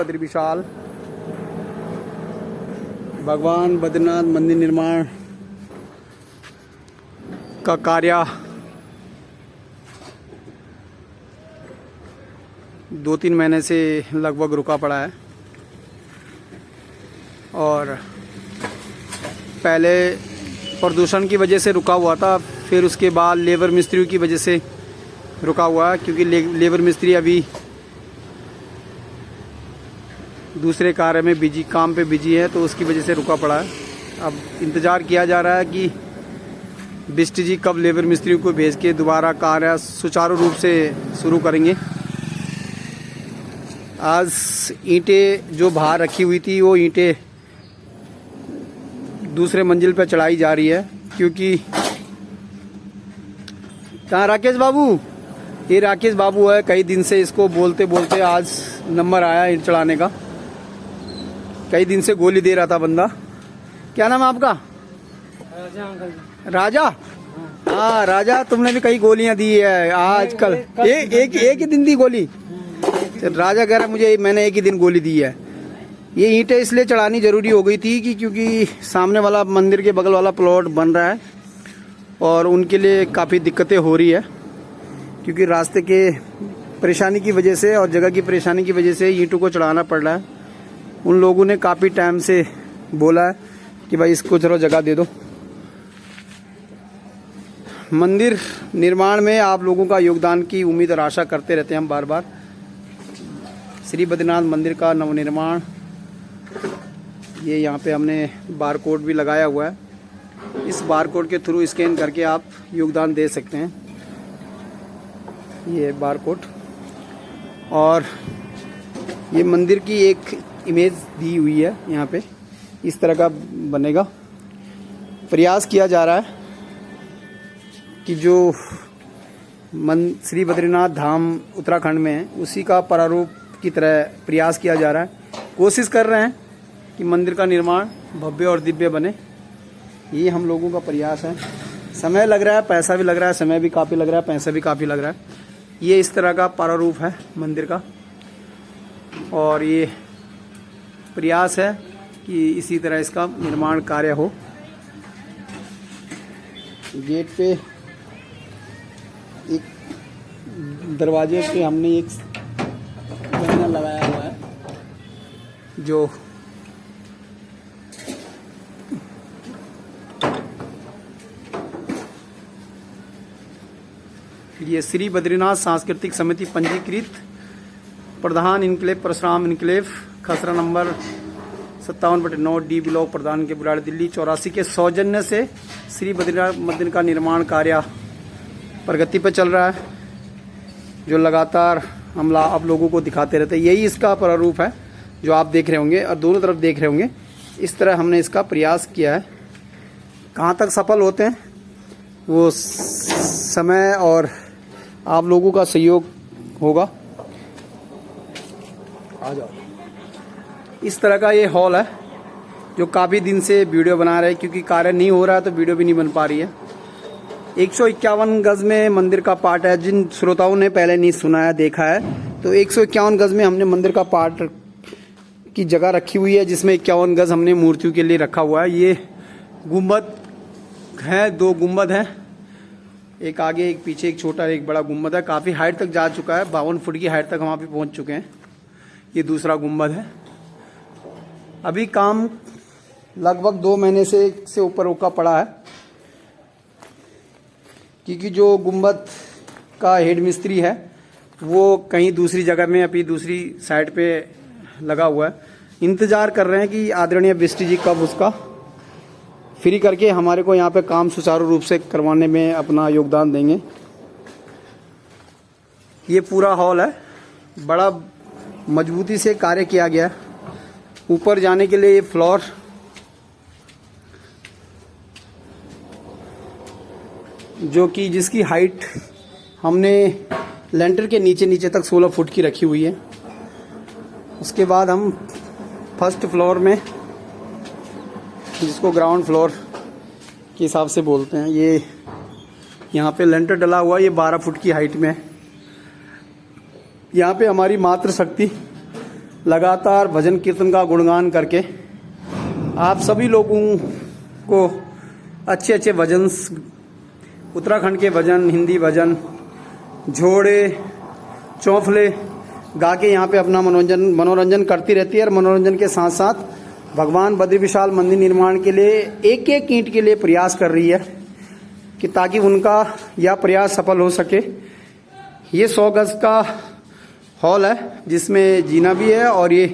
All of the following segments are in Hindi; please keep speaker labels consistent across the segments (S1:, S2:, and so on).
S1: बद्री विशाल भगवान बद्रीनाथ मंदिर निर्माण का कार्य 2-3 महीने से लगभग रुका पड़ा है। और पहले प्रदूषण की वजह से रुका हुआ था, फिर उसके बाद लेबर मिस्त्रियों की वजह से रुका हुआ है, क्योंकि लेबर मिस्त्री अभी दूसरे कार्य में बिजी, काम पे बिजी है, तो उसकी वजह से रुका पड़ा है। अब इंतज़ार किया जा रहा है कि बिष्ट जी कब लेबर मिस्त्रियों को भेज के दोबारा कार्य सुचारू रूप से शुरू करेंगे। आज ईंटें जो बाहर रखी हुई थी वो ईंटें दूसरे मंजिल पर चढ़ाई जा रही है, क्योंकि कहाँ राकेश बाबू, ये राकेश बाबू है। कई दिन से इसको बोलते बोलते आज नंबर आया ईंट चढ़ाने का। कई दिन से गोली दे रहा था बंदा। क्या नाम है आपका? राजा। हाँ राजा, तुमने भी कई गोलियां दी है आजकल। एक ही दिन दी गोली? राजा कह रहा मुझे, मैंने एक ही दिन गोली दी है। ये ईंटें इसलिए चढ़ानी जरूरी हो गई थी कि क्योंकि सामने वाला मंदिर के बगल वाला प्लॉट बन रहा है और उनके लिए काफ़ी दिक्कतें हो रही है, क्योंकि रास्ते के परेशानी की वजह से और जगह की परेशानी की वजह से ईंटों को चढ़ाना पड़ रहा है। उन लोगों ने काफ़ी टाइम से बोला है कि भाई इसको चलो जगह दे दो। मंदिर निर्माण में आप लोगों का योगदान की उम्मीद और आशा करते रहते हैं हम बार बार। श्री बद्रीनाथ मंदिर का नवनिर्माण, ये यहाँ पे हमने बार कोड भी लगाया हुआ है। इस बार कोड के थ्रू स्कैन करके आप योगदान दे सकते हैं। ये बार कोड, और ये मंदिर की एक इमेज दी हुई है यहाँ पे, इस तरह का बनेगा। प्रयास किया जा रहा है कि जो श्री बद्रीनाथ धाम उत्तराखंड में है उसी का प्रारूप की तरह प्रयास किया जा रहा है। कोशिश कर रहे हैं कि मंदिर का निर्माण भव्य और दिव्य बने। ये हम लोगों का प्रयास है। समय लग रहा है, पैसा भी लग रहा है, समय भी काफ़ी लग रहा है, पैसा भी काफ़ी लग रहा है। ये इस तरह का प्रारूप है मंदिर का, और ये प्रयास है कि इसी तरह इसका निर्माण कार्य हो। गेट पे एक दरवाजे पे हमने एक बैनर लगाया हुआ है जो ये श्री बद्रीनाथ सांस्कृतिक समिति पंजीकृत प्रधान इनक्लेव परशुराम इनक्लेव खसरा नंबर 57/9 डी ब्लॉक प्रधान के बुराड़ी दिल्ली 84 के सौजन्य से श्री बद्रीनाथ मंदिर का निर्माण कार्य प्रगति पर चल रहा है, जो लगातार हम आप लोगों को दिखाते रहते हैं। यही इसका प्रारूप है जो आप देख रहे होंगे और दोनों तरफ देख रहे होंगे। इस तरह हमने इसका प्रयास किया है। कहाँ तक सफल होते हैं वो समय और आप लोगों का सहयोग होगा। आ जाओ। इस तरह का ये हॉल है जो काफ़ी दिन से वीडियो बना रहे हैं, क्योंकि कार्य नहीं हो रहा है तो वीडियो भी नहीं बन पा रही है। 151 गज में मंदिर का पार्ट है। जिन श्रोताओं ने पहले नहीं सुना है, देखा है, तो 151 गज में हमने मंदिर का पार्ट की जगह रखी हुई है, जिसमें 51 गज हमने मूर्तियों के लिए रखा हुआ है। ये गुम्बद है, 2 गुम्बद हैं, एक आगे एक पीछे, एक छोटा एक बड़ा गुम्बद है। काफ़ी हाइट तक जा चुका है, 52 फुट की हाइट तक वहाँ पे पहुँच चुके हैं। ये दूसरा गुम्बद है। अभी काम लगभग 2 महीने से ऊपर रुका पड़ा है, क्योंकि जो गुम्बद का हेड मिस्त्री है वो कहीं दूसरी जगह में, अभी दूसरी साइड पे लगा हुआ है। इंतज़ार कर रहे हैं कि आदरणीय बिष्ट जी कब उसका फ्री करके हमारे को यहाँ पे काम सुचारू रूप से करवाने में अपना योगदान देंगे। ये पूरा हॉल है, बड़ा मजबूती से कार्य किया गया। ऊपर जाने के लिए ये फ्लोर, जो कि जिसकी हाइट हमने लेंटर के नीचे नीचे तक 16 फुट की रखी हुई है। उसके बाद हम फर्स्ट फ्लोर में, जिसको ग्राउंड फ्लोर के हिसाब से बोलते हैं, ये यहाँ पे लेंटर डला हुआ है। ये 12 फुट की हाइट में है। यहाँ पे हमारी मातृ शक्ति लगातार भजन कीर्तन का गुणगान करके आप सभी लोगों को अच्छे अच्छे भजन, उत्तराखंड के भजन, हिंदी भजन, झोड़े, चौफले गा के यहाँ पे अपना मनोरंजन करती रहती है। और मनोरंजन के साथ साथ भगवान बद्री विशाल मंदिर निर्माण के लिए एक एक ईंट के लिए प्रयास कर रही है कि ताकि उनका यह प्रयास सफल हो सके। ये 100 गज का हॉल है जिसमें जीना भी है और ये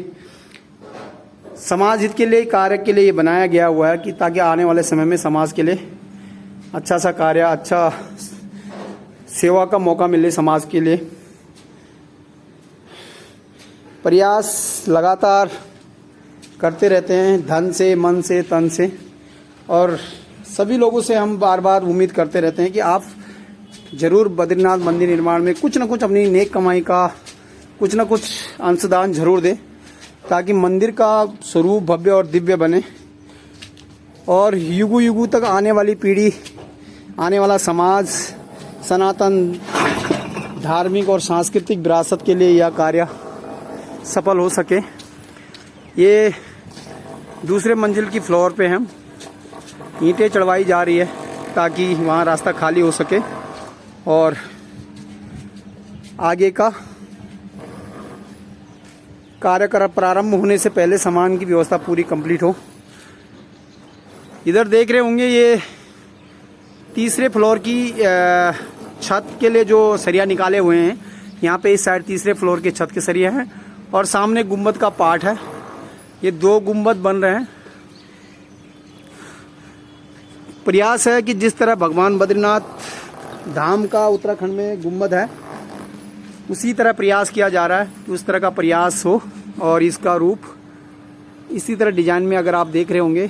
S1: समाज हित के लिए, कार्य के लिए ये बनाया गया हुआ है कि ताकि आने वाले समय में समाज के लिए अच्छा सा कार्य, अच्छा सेवा का मौका मिले समाज के लिए। प्रयास लगातार करते रहते हैं, धन से, मन से, तन से। और सभी लोगों से हम बार बार उम्मीद करते रहते हैं कि आप जरूर बद्रीनाथ मंदिर निर्माण में कुछ न कुछ अपनी नेक कमाई का कुछ न कुछ अंशदान जरूर दें, ताकि मंदिर का स्वरूप भव्य और दिव्य बने और युगों युगों तक आने वाली पीढ़ी, आने वाला समाज सनातन धार्मिक और सांस्कृतिक विरासत के लिए यह कार्य सफल हो सके। ये दूसरे मंजिल की फ्लोर पे हम ईंटें चढ़वाई जा रही है ताकि वहाँ रास्ता खाली हो सके और आगे का कार्य प्रारंभ होने से पहले सामान की व्यवस्था पूरी कंप्लीट हो। इधर देख रहे होंगे ये तीसरे फ्लोर की छत के लिए जो सरिया निकाले हुए हैं। यहाँ पे इस साइड तीसरे फ्लोर के छत के सरिया हैं और सामने गुंबद का पार्ट है। ये 2 गुंबद बन रहे हैं। प्रयास है कि जिस तरह भगवान बद्रीनाथ धाम का उत्तराखंड में गुंबद है, उसी तरह प्रयास किया जा रहा है कि उस तरह का प्रयास हो और इसका रूप इसी तरह डिजाइन में अगर आप देख रहे होंगे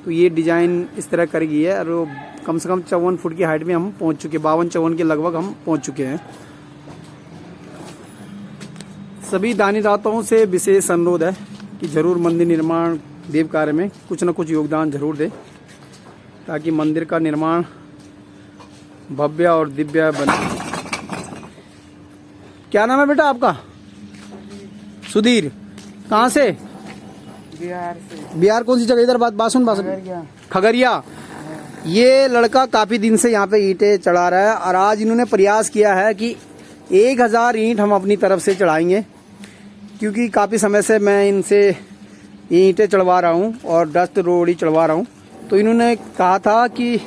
S1: तो ये डिजाइन इस तरह कर गई है। और कम से कम 54 फुट की हाइट में हम पहुंच चुके, 52-54 के लगभग हम पहुंच चुके हैं। सभी दानीदाताओं से विशेष अनुरोध है कि जरूर मंदिर निर्माण देव कार्य में कुछ न कुछ योगदान जरूर दें, ताकि मंदिर का निर्माण भव्य और दिव्य बने। क्या नाम है बेटा आपका? सुधीर। कहाँ से?
S2: बिहार से।
S1: बिहार कौन सी जगह? इधर बासुन खगड़िया। ये लड़का काफी दिन से यहाँ पे ईंटें चढ़ा रहा है और आज इन्होंने प्रयास किया है कि 1000 ईंट हम अपनी तरफ से चढ़ाएंगे, क्योंकि काफी समय से मैं इनसे ईंटें चढ़वा रहा हूँ और डस्ट रोड़ी चढ़वा रहा हूँ। तो इन्होंने कहा था कि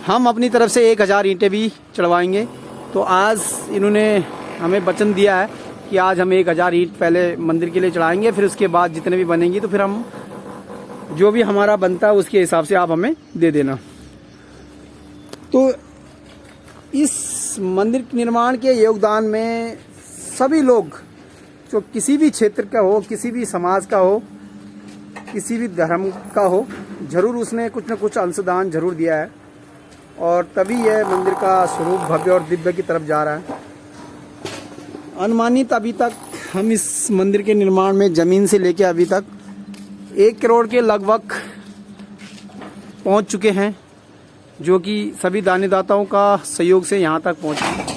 S1: हम अपनी तरफ से 1000 ईंटें भी चढ़वाएंगे। तो आज इन्होंने हमें वचन दिया है कि आज हम 1000 ईंट पहले मंदिर के लिए चढ़ाएंगे, फिर उसके बाद जितने भी बनेंगी तो फिर हम जो भी हमारा बनता है उसके हिसाब से आप हमें दे देना। तो इस मंदिर निर्माण के योगदान में सभी लोग, जो किसी भी क्षेत्र का हो, किसी भी समाज का हो, किसी भी धर्म का हो, जरूर उसने कुछ न कुछ अंशदान जरूर दिया है और तभी यह मंदिर का स्वरूप भव्य और दिव्य की तरफ जा रहा है। अनुमानित अभी तक हम इस मंदिर के निर्माण में जमीन से लेके अभी तक 1 करोड़ के लगभग पहुंच चुके हैं, जो कि सभी दानीदाताओं का सहयोग से यहाँ तक पहुँचे।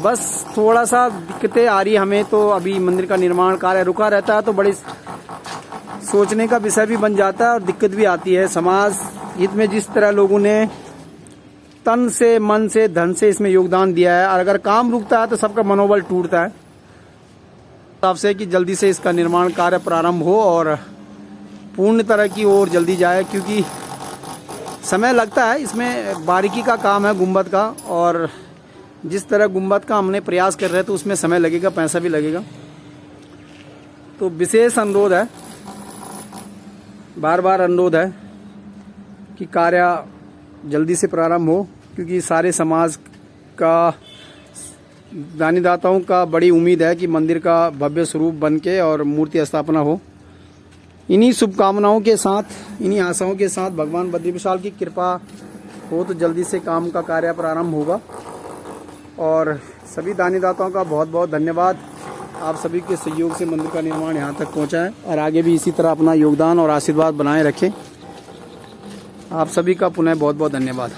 S1: बस थोड़ा सा दिक्कतें आ रही हमें, तो अभी मंदिर का निर्माण कार्य रुका रहता है तो बड़ी सोचने का विषय भी बन जाता है और दिक्कत भी आती है। समाज हित में जिस तरह लोगों ने तन से, मन से, धन से इसमें योगदान दिया है और अगर काम रुकता है तो सबका मनोबल टूटता है। आपसे कि जल्दी से इसका निर्माण कार्य प्रारंभ हो और पूर्ण तरह की ओर जल्दी जाए, क्योंकि समय लगता है इसमें। बारीकी का काम है गुंबद का, और जिस तरह गुंबद का हमने प्रयास कर रहे हैं तो उसमें समय लगेगा, पैसा भी लगेगा। तो विशेष अनुरोध है, बार बार अनुरोध है कि कार्य जल्दी से प्रारंभ हो, क्योंकि सारे समाज का, दानीदाताओं का बड़ी उम्मीद है कि मंदिर का भव्य स्वरूप बनके और मूर्ति स्थापना हो। इन्हीं शुभकामनाओं के साथ, इन्हीं आशाओं के साथ भगवान बद्री विशाल की कृपा हो तो जल्दी से काम का कार्य प्रारंभ होगा। और सभी दानीदाताओं का बहुत बहुत धन्यवाद। आप सभी के सहयोग से मंदिर का निर्माण यहाँ तक पहुँचा है और आगे भी इसी तरह अपना योगदान और आशीर्वाद बनाए रखें। आप सभी का पुनः बहुत बहुत धन्यवाद।